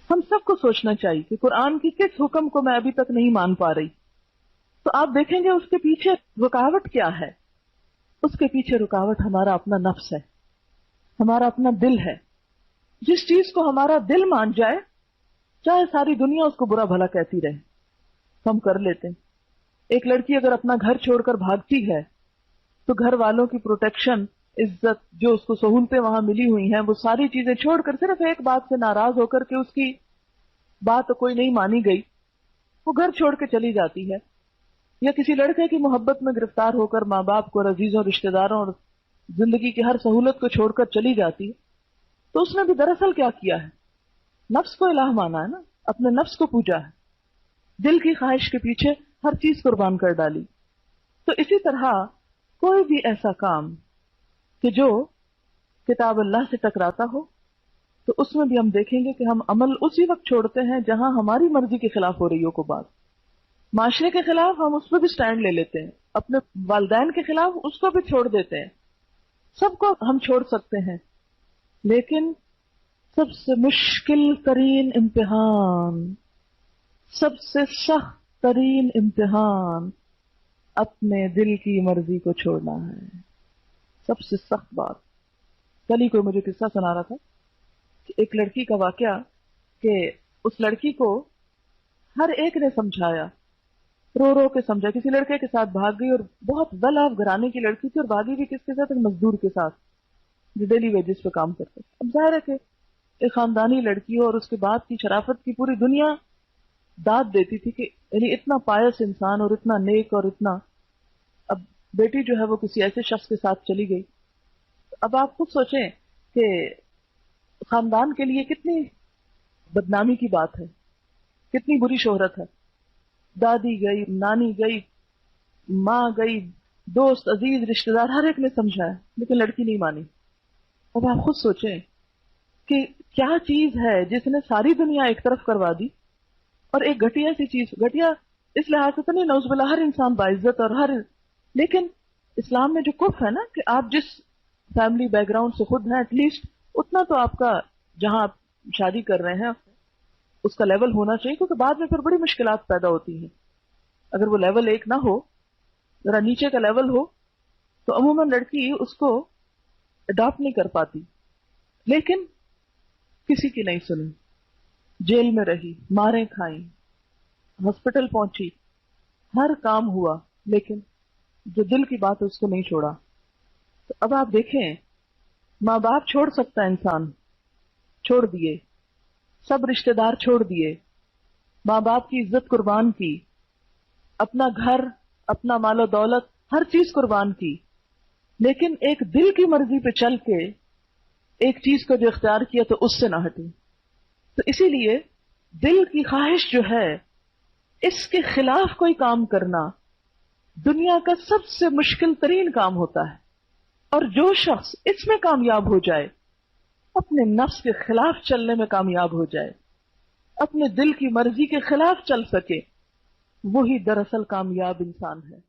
ہم سب کو سوچنا چاہیے کہ قرآن کی کس حکم کو میں ابھی تک نہیں مان پا رہی. تو آپ دیکھیں گے اس کے پیچھے رکاوٹ کیا ہے. اس کے پیچھے رکاوٹ ہمارا اپنا نفس ہے، ہمارا اپنا دل ہے. جس چیز کو ہمارا دل مان جائے، چاہے ساری دنیا اس کو برا بھلا کہتی رہے، ہم کر لیتے ہیں. ایک لڑکی اگر اپنا گھر چھوڑ کر بھاگتی ہے تو گھر والوں کی پروٹیکشن، عزت، جو اس کو سہولتیں وہاں ملی ہوئی ہیں، وہ ساری چیزیں چھوڑ کر صرف ایک بات سے ناراض ہو کر کے اس کی بات کوئی نہیں مانی گئی، وہ گھر چھوڑ کے چلی جاتی ہے. یا کسی لڑکے کی محبت میں گرفتار ہو کر ماں باپ کو اور عزیزوں رشتہ داروں اور زندگی کی ہر سہولت کو چھوڑ کر چلی جاتی ہے، تو اس نے بھی دراصل کیا کیا ہے؟ نفس کو الہ مانا ہے نا، اپنے نفس کو پوجا ہے، دل کی خواہش کے پیچھے ہر چیز قربان کر ڈالی. تو اسی طرح کوئی بھی ایسا کام کہ جو کتاب اللہ سے ٹکراتا ہو، تو اس میں بھی ہم دیکھیں گے کہ ہم عمل اسی وقت چھوڑتے ہیں جہاں ہماری مرضی کے خلاف ہو رہی ہو کو بات. معاشرے کے خلاف ہم اس پہ بھی سٹینڈ لے لیتے ہیں، اپنے والدین کے خلاف اس کو بھی چھوڑ دیتے ہیں. سب کو ہم چھوڑ سکتے ہیں، لیکن سب سے مشکل ترین امتحان، سب سے سخت ترین امتحان اپنے دل کی مرضی کو چھوڑنا ہے. سب سے سخت بات. کل ہی کوئی مجھے قصہ سنا رہا تھا کہ ایک لڑکی کا واقعہ، کہ اس لڑکی کو ہر ایک نے سمجھایا، رو رو کے سمجھا. کسی لڑکے کے ساتھ بھاگ گئی، اور بہت ویل آف گھرانے کی لڑکی تھی، اور بھاگی بھی کس کے ساتھ؟ ایک مزدور کے ساتھ جو ڈیلی ویجز پہ کام کرتے. اب ظاہر ہے کہ ایک خاندانی لڑکی ہو، اور اس کے بعد کی شرافت کی پوری دنیا داد دیتی تھی کہ یعنی اتنا پائس انسان اور اتنا نیک اور اتنا. اب بیٹی جو ہے وہ کسی ایسے شخص کے ساتھ چلی گئی. اب آپ خود سوچیں کہ خاندان کے لیے کتنی بدنامی کی بات ہے، کتنی بری شہرت ہے. دادی گئی، نانی گئی، ماں گئی، دوست، عزیز، رشتہ دار، ہر ایک نے سمجھایا، لیکن لڑکی نہیں مانی. اب آپ خود سوچیں کہ کیا چیز ہے جس نے ساری دنیا ایک طرف کروا دی، اور ایک گھٹیا سی چیز. گھٹیا اس لحاظ سے تو نہیں، نعوذ باللہ، ہر انسان باعزت اور ہر، لیکن اسلام میں جو کف ہے نا کہ آپ جس فیملی بیک گراؤنڈ سے خود ہیں، ایٹ لیسٹ اتنا تو آپ کا جہاں آپ شادی کر رہے ہیں اس کا لیول ہونا چاہیے، کیونکہ بعد میں پھر بڑی مشکلات پیدا ہوتی ہیں. اگر وہ لیول ایک نہ ہو، ذرا نیچے کا لیول ہو، تو عموماً لڑکی اس کو اڈاپٹ نہیں کر پاتی. لیکن کسی کی نہیں سنی، جیل میں رہی، ماریں کھائیں، ہاسپٹل پہنچی، ہر کام ہوا، لیکن جو دل کی بات ہے اس کو نہیں چھوڑا. تو اب آپ دیکھیں، ماں باپ چھوڑ سکتا ہے انسان، چھوڑ دیے، سب رشتہ دار چھوڑ دیے، ماں باپ کی عزت قربان کی، اپنا گھر، اپنا مال و دولت، ہر چیز قربان کی، لیکن ایک دل کی مرضی پہ چل کے ایک چیز کو جو اختیار کیا تو اس سے نہ ہٹی. تو اسی لیے دل کی خواہش جو ہے، اس کے خلاف کوئی کام کرنا دنیا کا سب سے مشکل ترین کام ہوتا ہے. اور جو شخص اس میں کامیاب ہو جائے، اپنے نفس کے خلاف چلنے میں کامیاب ہو جائے، اپنے دل کی مرضی کے خلاف چل سکے، وہی دراصل کامیاب انسان ہے.